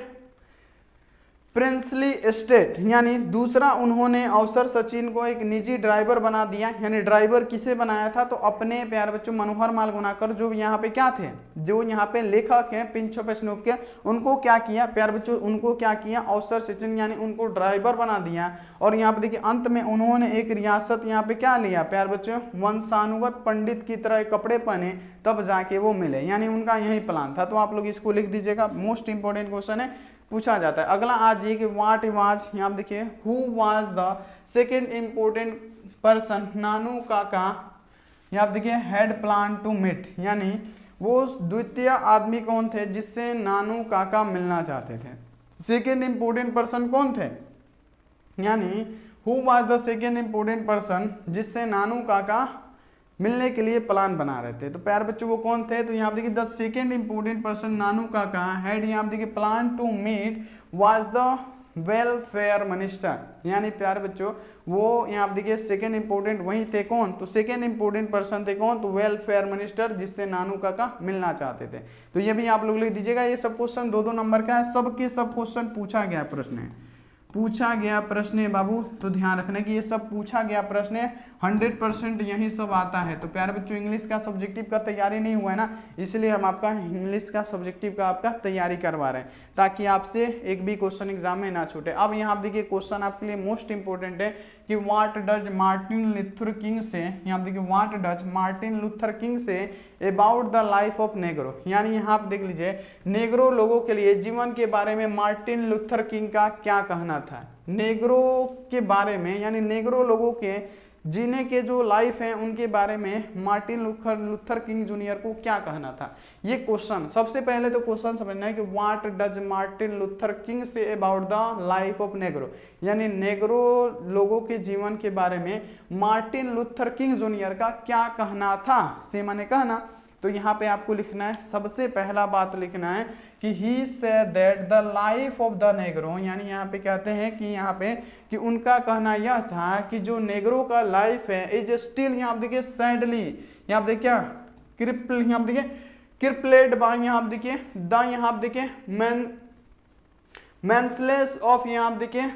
[SPEAKER 1] प्रिंसली एस्टेट, यानी दूसरा उन्होंने अवसर सचिन को एक निजी ड्राइवर बना दिया, यानी ड्राइवर किसे बनाया था, तो अपने प्यारे बच्चों मनोहर माल गुनाकर जो यहाँ पे क्या थे, जो यहाँ पे लेखक हैं पिंचो पे स्नूप के, उनको क्या किया प्यारे बच्चों, उनको क्या किया अवसर सचिन यानी उनको ड्राइवर बना दिया। और यहाँ पे देखिए अंत में उन्होंने एक रियासत यहाँ पे क्या लिया प्यारे बच्चों, वंशानुगत पंडित की तरह कपड़े पहने तब जाके वो मिले, यानी उनका यही प्लान था। तो आप लोग इसको लिख दीजिएगा, मोस्ट इंपॉर्टेंट क्वेश्चन है, पूछा जाता है। अगला आज ये कि व्हाट वाज, यहाँ देखिए who was the second important person Nanu Kaka, यहाँ देखिए हैड प्लान टू मीट, यानी वो द्वितीय आदमी कौन थे जिससे नानू काका मिलना चाहते थे। सेकेंड इंपोर्टेंट पर्सन कौन थे, यानी who was the second important person जिससे नानू काका मिलने के लिए प्लान बना रहे थे। तो प्यारे बच्चों वो कौन थे, तो यहाँ देखिए the second important person Nanu काका हैड, यहाँ देखिए plan to meet was the welfare minister, यानी प्यारे बच्चों वो यहाँ देखिए सेकेंड इंपोर्टेंट वही थे कौन, तो सेकेंड इंपोर्टेंट पर्सन थे कौन, तो वेलफेयर मिनिस्टर जिससे नानू काका मिलना चाहते थे। तो ये भी आप लोग लिख दीजिएगा। ये सब क्वेश्चन 2-2 नंबर का है, सबके सब क्वेश्चन पूछा गया प्रश्न है, पूछा गया प्रश्न है बाबू। तो ध्यान रखना कि ये सब पूछा गया प्रश्न है, 100% यही सब आता है। तो प्यारे बच्चों इंग्लिश का सब्जेक्टिव का तैयारी नहीं हुआ है ना, इसलिए हम आपका इंग्लिश का सब्जेक्टिव का आपका तैयारी करवा रहे हैं ताकि आपसे एक भी क्वेश्चन एग्जाम में ना छूटे। अब यहाँ देखिए क्वेश्चन आपके लिए मोस्ट इंपोर्टेंट है कि what does Martin Luther king से, यहाँ देखिए what does Martin Luther king say about the life of Negro, यानी यहाँ आप देख लीजिए नेग्रो लोगों के लिए जीवन के बारे में मार्टिन लूथर किंग का क्या कहना था। नेग्रो के बारे में यानी नेग्रो लोगों के जीने के जो लाइफ है उनके बारे में मार्टिन लूथर किंग जूनियर को क्या कहना था। ये क्वेश्चन, सबसे पहले तो क्वेश्चन समझना है कि what does Martin Luther king say about the life of Negro, यानी नेग्रो लोगों के जीवन के बारे में मार्टिन लूथर किंग जूनियर का क्या कहना था। से माने कहना, तो यहाँ पे आपको लिखना है, सबसे पहला बात लिखना है कि he said that the life of the Negro, यानी यहाँ पे कहते हैं कि यहाँ पे कि उनका कहना यह था कि जो नेग्रो का लाइफ है इज स्टिल, यहाँ आप देखिए सैडली, यहाँ आप देखिए क्या क्रिपल, यहाँ आप देखिए क्रिपलेड बाय, यहाँ आप देखिए द, यहाँ आप देखिए मैंसलेस ऑफ, यहाँ आप देखिए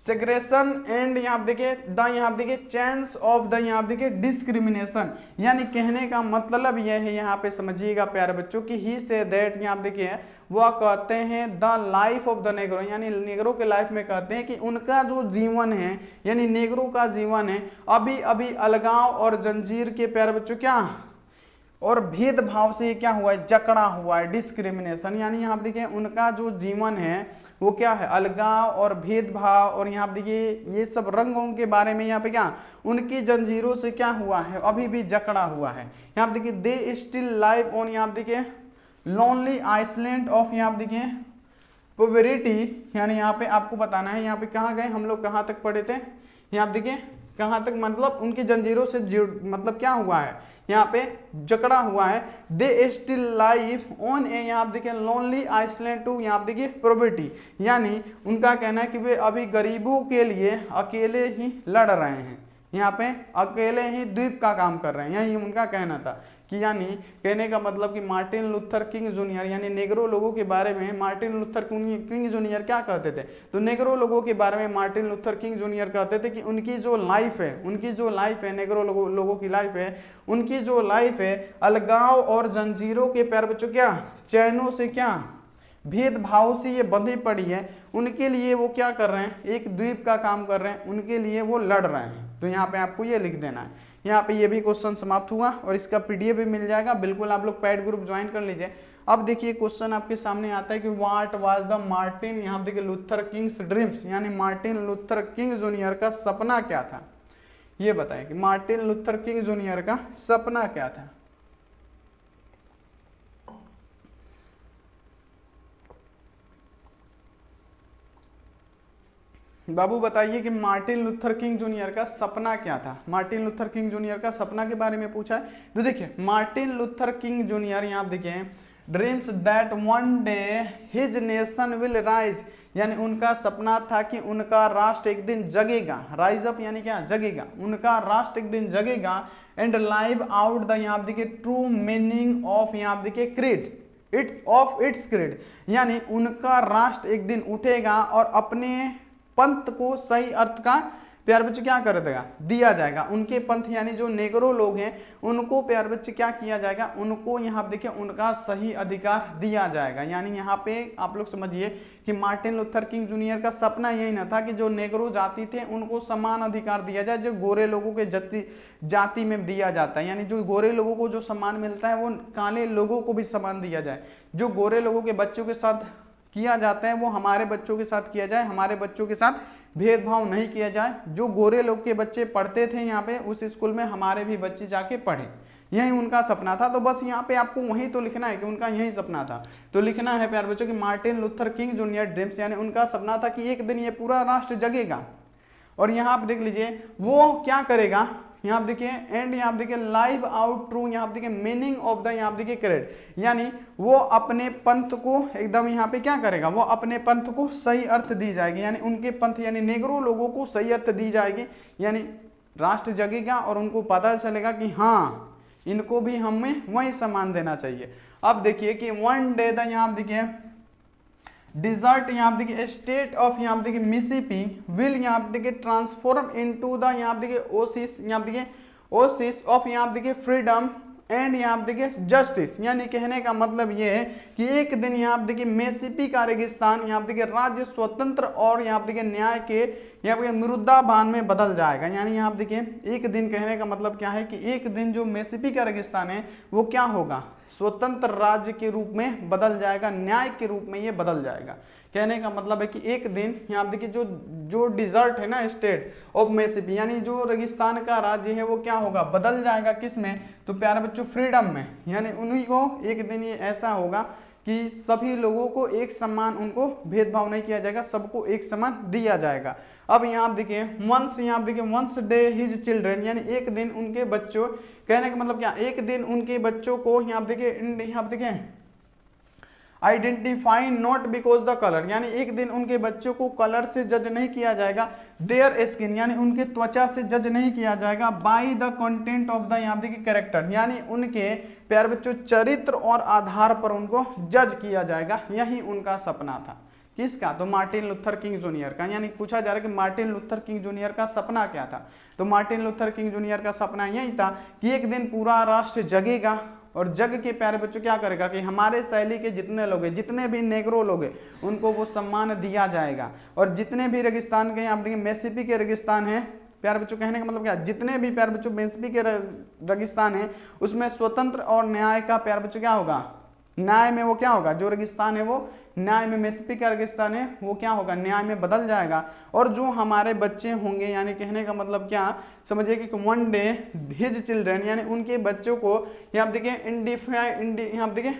[SPEAKER 1] सेग्रेशन एंड, यहाँ आप देखिए द, यहाँ आप देखिए चैंस ऑफ द, यहाँ आप देखिए डिस्क्रिमिनेशन। यानी कहने का मतलब यह है, यहाँ पे समझिएगा प्यारे बच्चों कि ही से दैट, यहाँ आप देखिए वह कहते हैं the life of the Negro, यानी नेग्रो के लाइफ में कहते हैं कि उनका जो जीवन है, यानी नेग्रो का जीवन है अभी अभी अलगाव और जंजीर के, प्यारे बच्चों क्या, और भेदभाव से क्या हुआ है, जकड़ा हुआ है, डिस्क्रिमिनेशन। यानी यहाँ देखिए उनका जो जीवन है वो क्या है, अलगाव और भेदभाव, और यहाँ देखिए ये सब रंगों के बारे में यहाँ पे क्या, उनकी जंजीरों से क्या हुआ है, अभी भी जकड़ा हुआ है। यहाँ देखिए दे स्टिल लाइव ऑन, यहाँ देखिए लोनली आइसलैंड ऑफ, यहाँ देखिए पॉवर्टी, यानी यहाँ पे आपको बताना है यहाँ पे कहाँ गए हम लोग, कहाँ तक पढ़े थे, यहाँ देखिए कहाँ तक, मतलब उनकी जंजीरों से मतलब क्या हुआ है, यहाँ पे जकड़ा हुआ है। दे स्टिल लाइव ऑन ए, यहाँ देखिए लोनली आइसलैंड टू, यहाँ देखिए पॉवर्टी, यानी उनका कहना है कि वे अभी गरीबों के लिए अकेले ही लड़ रहे हैं, यहाँ पे अकेले ही द्वीप का काम कर रहे हैं, यही उनका कहना था। कि यानी कहने का मतलब कि मार्टिन लूथर किंग जूनियर, यानी नेग्रो लोगों के बारे में मार्टिन लूथर किंग जूनियर क्या कहते थे, तो नेग्रो लोगों के बारे में मार्टिन लूथर किंग जूनियर कहते थे कि उनकी जो लाइफ है नेग्रो लोगों की लाइफ है, उनकी जो लाइफ है अलगाव और जंजीरों के, प्यारे बच्चों क्या, चैनों से क्या, भेदभाव से ये बंधी पड़ी है, उनके लिए वो क्या कर रहे हैं, एक द्वीप का काम कर रहे हैं, उनके लिए वो लड़ रहे हैं। तो यहाँ पे आपको ये लिख देना है। यहाँ पे ये भी क्वेश्चन समाप्त हुआ और इसका पीडीएफ भी मिल जाएगा, बिल्कुल आप लोग पैड ग्रुप ज्वाइन कर लीजिए। अब देखिए क्वेश्चन आपके सामने आता है कि व्हाट वाज द मार्टिन, यहाँ देखिए लूथर किंग्स ड्रीम्स, यानी मार्टिन लूथर किंग जूनियर का सपना क्या था, ये बताएं कि मार्टिन लूथर किंग जूनियर का सपना क्या था। बाबू बताइए कि मार्टिन लूथर किंग जूनियर का सपना क्या था। मार्टिन लूथर किंग जूनियर का सपना के बारे में पूछा है, तो देखिए मार्टिन लूथर किंग जूनियर यहाँ देखिए dreams that one day his nation will rise, यानी उनका सपना था कि उनका राष्ट्र एक दिन जगेगा, राइज अप यानी क्या, जगेगा, उनका राष्ट्र एक दिन जगेगा, एंड लाइव आउट द, यहाँ देखिए ट्रू मीनिंग ऑफ, यहाँ देखिए क्रीड इट्स क्रीड, यानी उनका राष्ट्र एक दिन उठेगा और अपने पंथ को सही अर्थ का, प्यार बच्चे क्या कर देगा, दिया जाएगा। उनके पंथ यानी जो नेग्रो लोग हैं उनको प्यार बच्चे क्या किया जाएगा, उनको यहाँ देखिए उनका सही अधिकार दिया जाएगा। यानी यहाँ पे आप लोग समझिए कि मार्टिन लूथर किंग जूनियर का सपना यही ना था कि जो नेग्रो जाति थे उनको समान अधिकार दिया जाए जो गोरे लोगों के जाति में दिया जाता है, यानी जो गोरे लोगों को जो सम्मान मिलता है वो काले लोगों को भी सम्मान दिया जाए, जो गोरे लोगों के बच्चों के साथ किया जाता है वो हमारे बच्चों के साथ किया जाए, हमारे बच्चों के साथ भेदभाव नहीं किया जाए। जो गोरे लोग के बच्चे पढ़ते थे यहाँ पे उस स्कूल में हमारे भी बच्चे जाके पढ़े, यही उनका सपना था। तो बस यहाँ पे आपको वही तो लिखना है कि उनका यही सपना था। तो लिखना है प्यारे बच्चों कि Martin Luther king junior dreams, यानी उनका सपना था कि एक दिन ये पूरा राष्ट्र जगेगा। और यहाँ आप देख लीजिए वो क्या करेगा, यहाँ देखिए एंड यहाँ देखिए लाइव आउट ट्रू, यहाँ देखिए मीनिंग ऑफ द, यहाँ देखिए क्रेड, यानी वो अपने पंथ को एकदम यहाँ पे क्या करेगा, वो अपने पंथ को सही अर्थ दी जाएगी, यानी उनके पंथ यानी नेग्रो लोगों को सही अर्थ दी जाएगी, यानी राष्ट्र जगेगा और उनको पता चलेगा कि हाँ इनको भी हमें वही सम्मान देना चाहिए। अब देखिए कि वन डे द, यहाँ देखिए डिजर्ट, यहाँ देखिए स्टेट ऑफ, यहाँ देखिए मिसिसिपी विल, यहाँ देखिए ट्रांसफॉर्म इनटू द, यहाँ देखिए ओसिस, यहाँ देखिए ओसिस ऑफ, यहाँ देखिए फ्रीडम एंड यहाँ देखिए जस्टिस, यानी कहने का मतलब ये है कि एक दिन यहाँ देखिए मिसिसिपी का रेगिस्तान, यहाँ देखिए राज्य स्वतंत्र और यहाँ देखिए न्याय के यहाँ पे मृदाबान में बदल जाएगा। यानी यहाँ देखिए एक दिन कहने का मतलब क्या है कि एक दिन जो मिसिसिपी का रेगिस्तान है वो क्या होगा, स्वतंत्र राज्य के रूप में बदल जाएगा, न्याय के रूप में ये बदल जाएगा। कहने का मतलब है कि एक दिन यहाँ देखिए जो डिजर्ट है ना, स्टेट ऑफ मिसिसिपी, यानी जो रेगिस्तान का राज्य है वो क्या होगा, बदल जाएगा किस में, तो प्यारे बच्चों फ्रीडम में। यानी उन्हीं को एक दिन ये ऐसा होगा कि सभी लोगों को एक समान, उनको भेदभाव नहीं किया जाएगा, सबको एक समान दिया जाएगा। अब यहाँ देखिए वंस डे हिज चिल्ड्रन, यानी एक दिन उनके बच्चों, कहने का मतलब क्या, एक दिन उनके बच्चों को यहाँ देखिए identify not because the colour, यानी एक दिन उनके बच्चों को कलर से जज नहीं किया जाएगा, देयर स्किन, यानी उनके त्वचा से जज नहीं किया जाएगा, by the content of the यहाँ देखिए कैरेक्टर, यानी उनके प्यारे बच्चों चरित्र और आधार पर उनको जज किया जाएगा। यही उनका सपना था। किसका, तो मार्टिन लूथर किंग जूनियर का। यानी पूछा जा रहा है कि मार्टिन लूथर किंग जूनियर का सपना क्या था, तो मार्टिन लूथर किंग जूनियर का सपना यही था कि एक दिन पूरा राष्ट्र जगेगा और जग के प्यारे बच्चों क्या करेगा कि हमारे शैली के जितने लोग हैं, जितने भी नेग्रो लोग हैं, उनको वो सम्मान दिया जाएगा। और जितने भी रेगिस्तान के, आप देखिए मिसिसिपी के रेगिस्तान है प्यारे बच्चों, कहने का मतलब क्या, जितने भी प्यारे बच्चों मिसिसिपी के रेगिस्तान है उसमें स्वतंत्र और न्याय का प्यारे बच्चों क्या होगा, न्याय में वो क्या होगा, जो रेगिस्तान है वो न्याय में, मिसिसिपी का रेगिस्तान है वो क्या होगा, न्याय में बदल जाएगा। और जो हमारे बच्चे होंगे, यानी कहने का मतलब क्या, समझिए कि वन डे हिज चिल्ड्रन, यानी उनके बच्चों को यहाँ देखिए यहाँ देखिए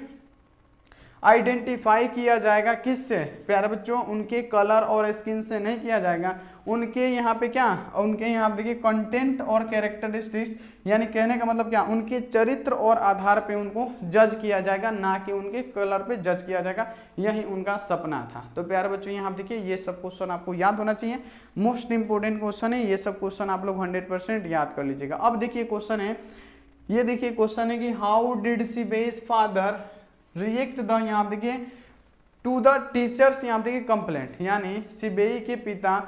[SPEAKER 1] आइडेंटिफाई किया जाएगा किससे, प्यारे बच्चों उनके कलर और स्किन से नहीं किया जाएगा, उनके यहाँ पे क्या, उनके यहाँ देखिए कंटेंट और कैरेक्टरिस्टिक्स, यानी कहने का मतलब क्या, उनके चरित्र और आधार पे उनको जज किया जाएगा, ना कि उनके कलर पे जज किया जाएगा। यही उनका सपना था। तो प्यारे बच्चों यहाँ देखिए ये सब क्वेश्चन आपको याद होना चाहिए, मोस्ट इंपोर्टेंट क्वेश्चन है, ये सब क्वेश्चन आप लोग 100% याद कर लीजिएगा। अब देखिए क्वेश्चन है, ये देखिए क्वेश्चन है कि हाउ डिड सीबेई's फादर रिएक्ट द, यहाँ देखिए टू द टीचर्स, यहाँ देखिए कंप्लेंट, यानी सीबेई के पिता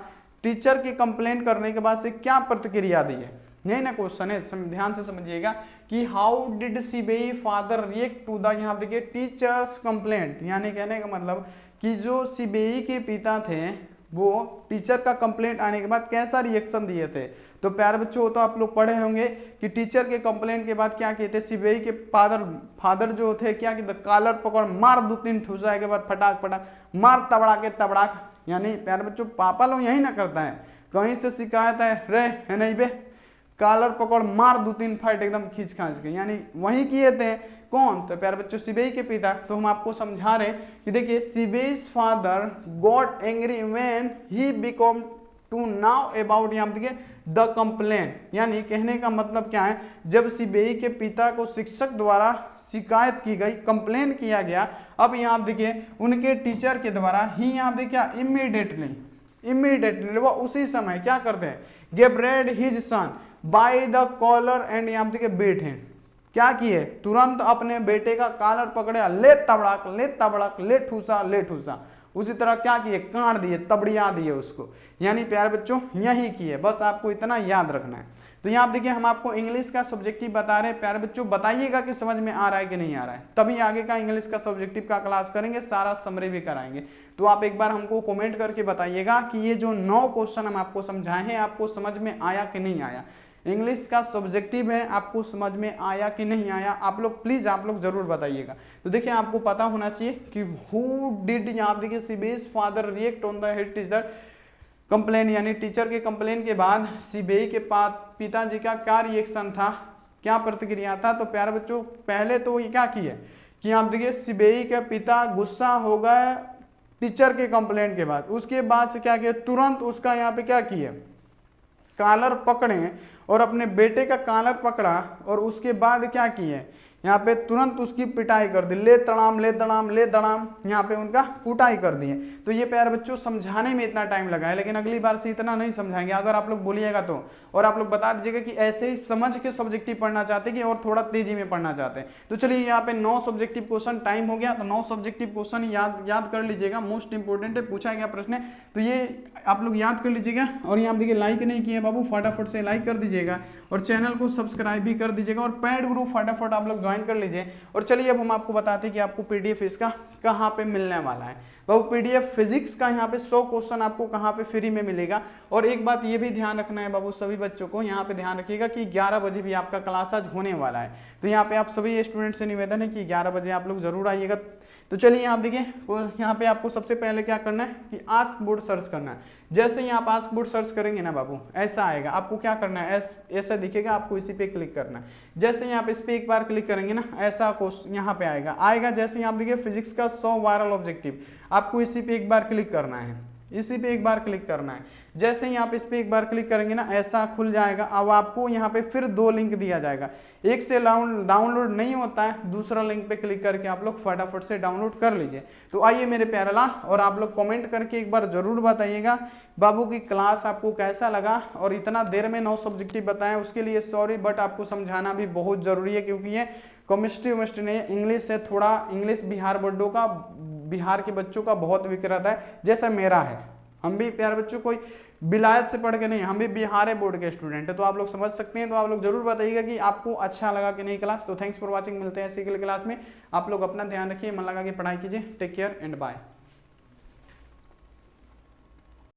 [SPEAKER 1] टीचर के कंप्लेंट करने के बाद से क्या प्रतिक्रिया दी है, यही ना क्वेश्चन है। ध्यान से समझिएगा कि हाउ डिड सीबेई फादर रिएक्ट टू द, यहाँ देखिए टीचर्स कंप्लेंट, यानी कहने का मतलब कि जो सीबेई के पिता थे वो टीचर का कंप्लेंट आने के बाद कैसा रिएक्शन दिए थे। तो प्यारे बच्चों तो आप लोग पढ़े होंगे कि टीचर के कंप्लेंट के बाद क्या किए थे, सीबीआई के फादर जो थे क्या किए, कॉलर पकड़ मार 2-3 ठूसा के बाद फटाक फटाक मार तबड़ा के तबड़ाक। यानी प्यारे बच्चों पापा लोग यही ना करता है, कहीं से शिकायत है रे है नहीं बे, कॉलर पकड़ मार 2-3 फाइट एकदम खींच खांच के, यानी वही किए थे। कौन, तो प्यारे बच्चों सीबीआई के पिता। तो हम आपको समझा रहे कि देखिए सीबीआई's father got angry when he become to know about, यहाँ देखिए द कंप्लेंट, यानी कहने का मतलब क्या है, जब सीबीआई के पिता को शिक्षक द्वारा शिकायत की गई, कंप्लेन किया गया, अब यहाँ देखिए उनके टीचर के द्वारा ही यहाँ देखिए इमीडिएटली वो उसी समय क्या करते हैं, grabbed his son by the collar and यहाँ देखिए बेट हैं, क्या किए, तुरंत अपने बेटे का कॉलर पकड़े, ले तबड़ाक ले ठूसा, उसी तरह क्या किए, काट दिए, तबड़िया दिए उसको। यानी प्यारे बच्चों यही किए, बस आपको इतना याद रखना है। तो यहाँ देखिए हम आपको इंग्लिश का सब्जेक्टिव बता रहे हैं, प्यारे बच्चों बताइएगा कि समझ में आ रहा है कि नहीं आ रहा है, तभी आगे का इंग्लिश का सब्जेक्टिव का क्लास करेंगे, सारा समरी भी कराएंगे। तो आप एक बार हमको कमेंट करके बताइएगा कि ये जो 9 क्वेश्चन हम आपको समझाए हैं आपको समझ में आया कि नहीं आया, इंग्लिश का सब्जेक्टिव है आपको समझ में आया कि नहीं आया, आप लोग प्लीज आप लोग जरूर बताइएगा। तो देखिए आपको पता होना चाहिए कि हु डिड, यहाँ देखिए सीबीआई's father react on the head teacher complain, यानी टीचर के कंप्लेन के बाद सीबीआई के पिताजी का क्या रिएक्शन था, क्या प्रतिक्रिया था। तो प्यारे बच्चों पहले तो ये क्या किए कि आप देखिए सीबीआई के पिता गुस्सा हो गए टीचर के कंप्लेंट के बाद, उसके बाद से क्या किया, तुरंत उसका यहाँ पे क्या किए, कॉलर पकड़े और अपने बेटे का कॉलर पकड़ा और उसके बाद क्या किए, यहाँ पे तुरंत उसकी पिटाई कर दी, ले दड़ाम, यहाँ पे उनका कुटाई कर दिए। तो ये प्यारे बच्चों समझाने में इतना टाइम लगा है, लेकिन अगली बार से इतना नहीं समझाएंगे अगर आप लोग बोलिएगा तो। और आप लोग बता दीजिएगा कि ऐसे ही समझ के सब्जेक्टिव पढ़ना चाहते हैं कि और थोड़ा तेजी में पढ़ना चाहते हैं। तो चलिए यहाँ पे 9 सब्जेक्टिव क्वेश्चन टाइम हो गया, तो 9 सब्जेक्टिव क्वेश्चन याद कर लीजिएगा, मोस्ट इंपोर्टेंट है, पूछा गया प्रश्न है, तो ये आप लोग याद कर लीजिएगा। और यहाँ देखिए लाइक नहीं किए बाबू, फटाफट से लाइक कर दीजिएगा और चैनल को सब्सक्राइब भी कर दीजिएगा और पेड ग्रुप फटाफट आप लोग ज्वाइन कर लीजिए। और चलिए अब हम आपको बताते हैं कि आपको पीडीएफ इसका कहाँ पे मिलने वाला है। वो पीडीएफ फिजिक्स का यहाँ पे 100 क्वेश्चन आपको कहाँ पे फ्री में मिलेगा। और एक बात ये भी ध्यान रखना है बाबू सभी बच्चों को, यहाँ पे ध्यान रखिएगा कि 11 बजे भी आपका क्लास आज होने वाला है। तो यहाँ पे आप सभी स्टूडेंट से निवेदन है कि 11 बजे आप लोग जरूर आइएगा। तो चलिए आप देखिए यहाँ पे आपको सबसे पहले क्या करना है कि आस्क बोर्ड सर्च करना है। जैसे ही आप आस्क बोर्ड सर्च करेंगे ना बाबू ऐसा आएगा, आपको क्या करना है ऐसा दिखेगा, आपको इसी पे क्लिक करना है। जैसे ही आप इस पे एक बार क्लिक करेंगे ना ऐसा क्वेश्चन यहाँ पे आएगा। जैसे ही आप देखिए फिजिक्स का 100 वायरल ऑब्जेक्टिव, आपको इसी पे एक बार क्लिक करना है, इसी पे एक बार क्लिक करना है। जैसे ही आप इस पे एक बार क्लिक करेंगे ना ऐसा खुल जाएगा। अब आपको यहाँ पे फिर 2 लिंक दिया जाएगा, एक से डाउनलोड नहीं होता है, दूसरा लिंक पे क्लिक करके आप लोग फटाफट से डाउनलोड कर लीजिए। तो आइए मेरे प्यारे लाल, और आप लोग कमेंट करके एक बार जरूर बताइएगा बाबू की क्लास आपको कैसा लगा। और इतना देर में 9 सब्जेक्टिव बताएं उसके लिए सॉरी, बट आपको समझाना भी बहुत जरूरी है क्योंकि ये केमिस्ट्री नहीं, इंग्लिश से थोड़ा, इंग्लिश बिहार बोर्डों का, बिहार के बच्चों का बहुत विक्रत है जैसा मेरा है। हम भी प्यारे बच्चों कोई विलायत से पढ़ के नहीं, हम भी बिहार बोर्ड के स्टूडेंट है, तो आप लोग समझ सकते हैं। तो आप लोग जरूर बताइएगा कि आपको अच्छा लगा कि नहीं क्लास। तो थैंक्स फॉर वाचिंग, मिलते हैं ऐसी क्लास में। आप लोग अपना ध्यान रखिए, मन लगा के पढ़ाई कीजिए। Take care and bye.